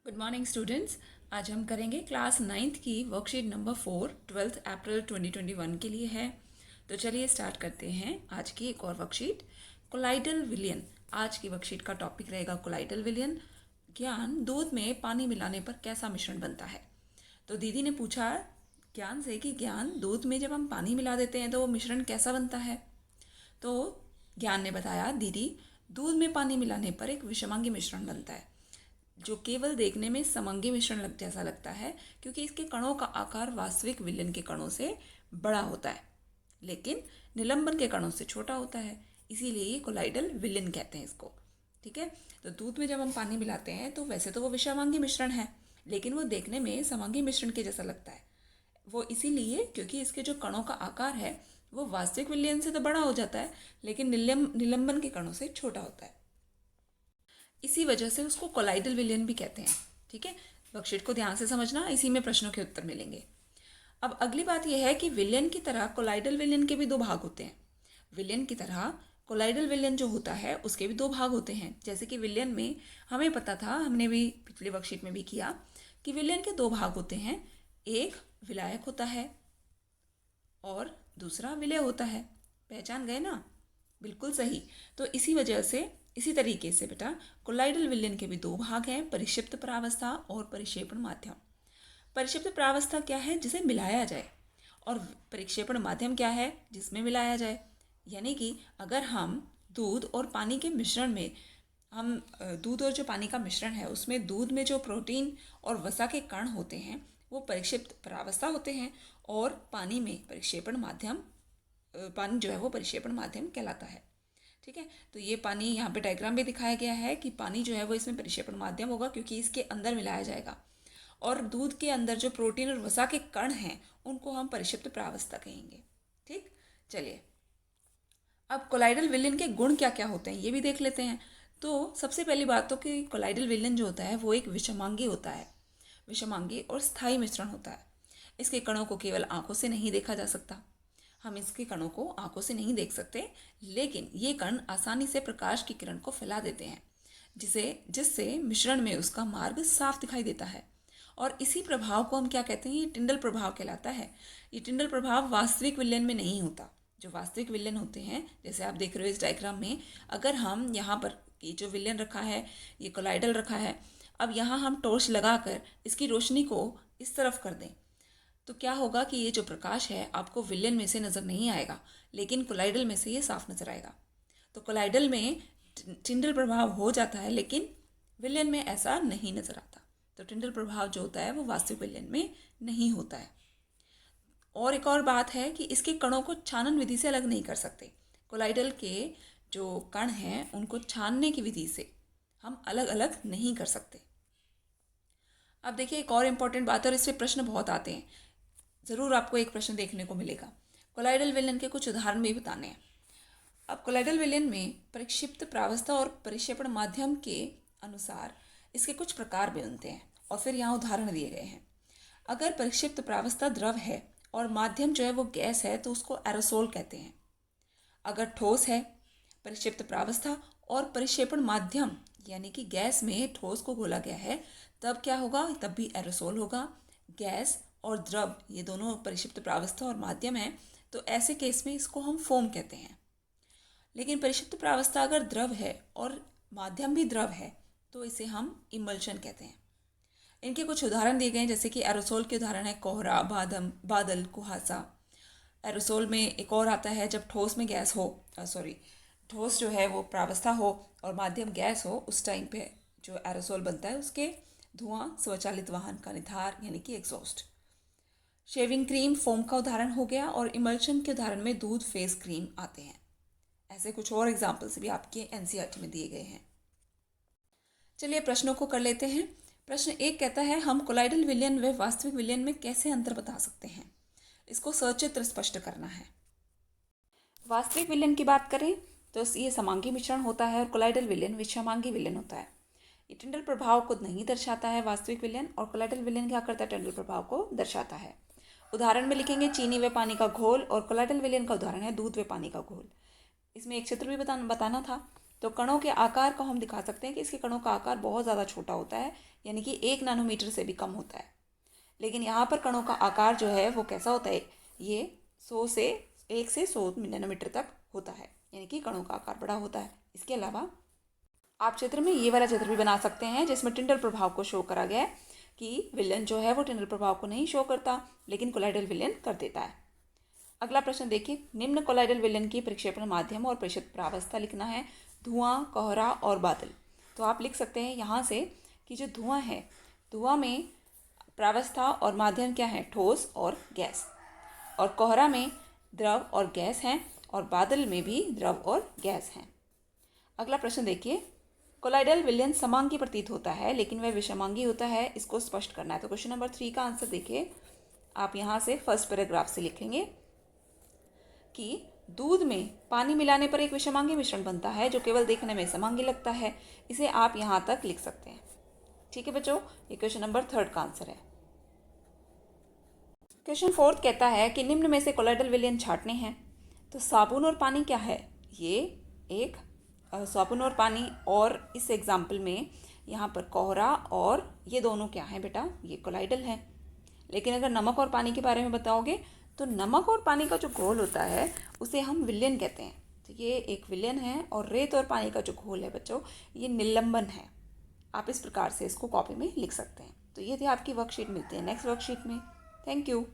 Good morning students. आज हम करेंगे क्लास 9th की वर्कशीट नंबर 4 12 अप्रैल 2021 के लिए है। तो चलिए स्टार्ट करते हैं आज की एक और वर्कशीट, कोलाइडल विलयन। आज की वर्कशीट का टॉपिक रहेगा कोलाइडल विलयन। ज्ञान, दूध में पानी मिलाने पर कैसा मिश्रण बनता है। तो दीदी ने पूछा ज्ञान से कि ज्ञान, दूध में जब हम पानी मिला देते हैं तो वो मिश्रण कैसा बनता है। तो ज्ञान ने बताया, दीदी, दूध में पानी मिलाने पर एक विषमांगी मिश्रण बनता है जो केवल देखने में समंगी मिश्रण जैसा लगता है, क्योंकि इसके कणों का आकार वास्तविक विलयन के कणों से बड़ा होता है लेकिन निलंबन के कणों से छोटा होता है। इसीलिए ये कोलाइडल विलयन कहते हैं इसको। ठीक है, तो दूध में जब हम पानी मिलाते हैं तो वैसे तो वो विषमांगी मिश्रण है, लेकिन वो देखने में समंगी मिश्रण के जैसा लगता है। वो इसीलिए क्योंकि इसके जो कणों का आकार है वो वास्तविक विलयन से तो बड़ा हो जाता है लेकिन निलंबन के कणों से छोटा होता है। इसी वजह से उसको कोलाइडल विलयन भी कहते हैं। ठीक है, वर्कशीट को ध्यान से समझना, इसी में प्रश्नों के उत्तर मिलेंगे। अब अगली बात यह है कि विलयन की तरह कोलाइडल विलयन के भी दो भाग होते हैं। विलयन की तरह कोलाइडल विलयन जो होता है उसके भी दो भाग होते हैं। जैसे कि विलयन में हमें पता था, हमने भी पिछली वर्कशीट में भी किया कि विलयन के दो भाग होते हैं। एक विलायक होता है और दूसरा विलय होता है। पहचान गए ना? बिल्कुल सही। तो इसी तरीके से बेटा, कोलाइडल विलयन के भी दो भाग हैं, परिक्षिप्त परावस्था और परिक्षेपण माध्यम। परिक्षिप्त परावस्था क्या है? जिसे मिलाया जाए, और परिक्षेपण माध्यम क्या है? जिसमें मिलाया जाए। यानी कि अगर हम दूध और पानी के मिश्रण में दूध और जो पानी का मिश्रण है उसमें दूध में जो प्रोटीन और वसा के कण होते हैं वो परिक्षिप्त परावस्था होते हैं, और पानी में पानी जो है वो परिक्षेपण माध्यम कहलाता है। ठीक है, तो ये पानी यहाँ पे डायग्राम में दिखाया गया है कि पानी जो है वो इसमें परिक्षेपण माध्यम होगा क्योंकि इसके अंदर मिलाया जाएगा, और दूध के अंदर जो प्रोटीन और वसा के कण हैं उनको हम परिक्षिप्त परावस्था कहेंगे। ठीक, चलिए अब कोलाइडल विलयन के गुण क्या क्या होते हैं ये भी देख लेते हैं। तो सबसे पहली बात तो कि कोलाइडल विलयन जो होता है वो एक विषमांगी होता है। विषमांगी और स्थायी मिश्रण होता है। इसके कणों को केवल आंखों से नहीं देखा जा सकता, हम इसके कणों को आंखों से नहीं देख सकते, लेकिन ये कण आसानी से प्रकाश की किरण को फैला देते हैं जिससे मिश्रण में उसका मार्ग साफ दिखाई देता है। और इसी प्रभाव को हम क्या कहते हैं? ये टिंडल प्रभाव कहलाता है। ये टिंडल प्रभाव वास्तविक विलयन में नहीं होता। जो वास्तविक विलयन होते हैं, जैसे आप देख रहे हो इस डायग्राम में, अगर हम यहाँ पर ये जो विलयन रखा है, ये कोलाइडल रखा है, अब यहाँ हम टॉर्च लगाकर इसकी रोशनी को इस तरफ कर दें तो क्या होगा कि ये जो प्रकाश है आपको विलयन में से नज़र नहीं आएगा, लेकिन कोलाइडल में से ये साफ नज़र आएगा। तो कोलाइडल में टिंडल प्रभाव हो जाता है लेकिन विलयन में ऐसा नहीं नज़र आता। तो टिंडल प्रभाव जो होता है वो वास्तविक विलयन में नहीं होता है। और एक और बात है कि इसके कणों को छानन विधि से अलग नहीं कर सकते। कोलाइडल के जो कण हैं उनको छानने की विधि से हम अलग अलग नहीं कर सकते। अब देखिए एक और इम्पॉर्टेंट बात है, और इससे प्रश्न बहुत आते हैं, ज़रूर आपको एक प्रश्न देखने को मिलेगा। कोलाइडल विलयन के कुछ उदाहरण भी बताने हैं। अब कोलाइडल विलयन में परिक्षिप्त प्रावस्था और परिक्षेपण माध्यम के अनुसार इसके कुछ प्रकार बनते हैं, और फिर यहाँ उदाहरण दिए गए हैं। अगर परिक्षिप्त प्रावस्था द्रव है और माध्यम जो है वो गैस है तो उसको एरोसोल कहते हैं। अगर ठोस है, परिक्षिप्त प्रावस्था और परिक्षेपण माध्यम यानी कि गैस में ठोस को घोला गया है, तब क्या होगा? तब भी एरोसोल होगा। गैस और द्रव ये दोनों परिक्षिप्त प्रावस्था और माध्यम है, तो ऐसे केस में इसको हम फोम कहते हैं। लेकिन परिक्षिप्त प्रावस्था अगर द्रव है और माध्यम भी द्रव है तो इसे हम इमल्शन कहते हैं। इनके कुछ उदाहरण दिए गए हैं, जैसे कि एरोसोल के उदाहरण है कोहरा, बादल, कुहासा। एरोसोल में एक और आता है जब ठोस में गैस हो, ठोस जो है वो प्रावस्था हो और माध्यम गैस हो, उस टाइम पे जो एरोसोल बनता है उसके धुआं स्वचालित वाहन का निधार यानी कि एग्जॉस्ट। शेविंग क्रीम फोम का उदाहरण हो गया, और इमल्शन के उदाहरण में दूध, फेस क्रीम आते हैं। ऐसे कुछ और एग्जाम्पल्स भी आपके एनसीईआरटी में दिए गए हैं। चलिए प्रश्नों को कर लेते हैं। प्रश्न 1 कहता है, हम कोलाइडल विलयन व वास्तविक विलयन में कैसे अंतर बता सकते हैं? इसको सचित्र स्पष्ट करना है। वास्तविक विलयन की बात करें तो ये समांगी मिश्रण होता है, और कोलाइडल विलयन विषमांगी विलयन होता है। ये टिंडल प्रभाव को नहीं दर्शाता है वास्तविक विलयन, और कोलाइडल विलयन क्या करता है? टिंडल प्रभाव को दर्शाता है। उदाहरण में लिखेंगे चीनी व पानी का घोल, और कोलाइडल विलयन का उदाहरण है दूध व पानी का घोल। इसमें एक चित्र भी बताना था। तो कणों के आकार को हम दिखा सकते हैं कि इसके कणों का आकार बहुत ज़्यादा छोटा होता है, यानी कि 1 नैनोमीटर से भी कम होता है। लेकिन यहाँ पर कणों का आकार जो है वो कैसा होता है, ये 1 से 100 नैनोमीटर तक होता है, यानी कि कणों का आकार बड़ा होता है। इसके अलावा आप चित्र में ये वाला चित्र भी बना सकते हैं जिसमें टिंडल प्रभाव को शो करा गया है कि विलयन जो है वो टिंडल प्रभाव को नहीं शो करता, लेकिन कोलाइडल विलयन कर देता है। अगला प्रश्न देखिए, निम्न कोलाइडल विलयन की प्रक्षेपण माध्यम और प्रेषित प्रावस्था लिखना है, धुआं, कोहरा और बादल। तो आप लिख सकते हैं यहाँ से कि जो धुआं है, धुआं में प्रावस्था और माध्यम क्या है, ठोस और गैस, और कोहरा में द्रव और गैस हैं, और बादल में भी द्रव और गैस हैं। अगला प्रश्न देखिए, कोलाइडल विलयन समांगी प्रतीत होता है लेकिन वह विषमांगी होता है, इसको स्पष्ट करना है। तो क्वेश्चन नंबर 3 का आंसर देखिए, आप यहाँ से फर्स्ट पैराग्राफ से लिखेंगे कि दूध में पानी मिलाने पर एक विषमांगी मिश्रण बनता है जो केवल देखने में समांगी लगता है। इसे आप यहाँ तक लिख सकते हैं। ठीक है बच्चों, ये क्वेश्चन नंबर 3 का आंसर है। क्वेश्चन 4 कहता है कि निम्न में से कोलाइडल विलयन छांटने हैं। तो साबुन और पानी क्या है, ये एक साबुन और पानी, और इस एग्जाम्पल में यहाँ पर कोहरा और ये दोनों क्या हैं बेटा, ये कोलाइडल हैं। लेकिन अगर नमक और पानी के बारे में बताओगे तो नमक और पानी का जो घोल होता है उसे हम विलयन कहते हैं। तो ये एक विलयन है, और रेत और पानी का जो घोल है बच्चों, ये निलंबन है। आप इस प्रकार से इसको कॉपी में लिख सकते हैं। तो ये थे आपकी वर्कशीट, मिलते हैं नेक्स्ट वर्कशीट में। Thank you.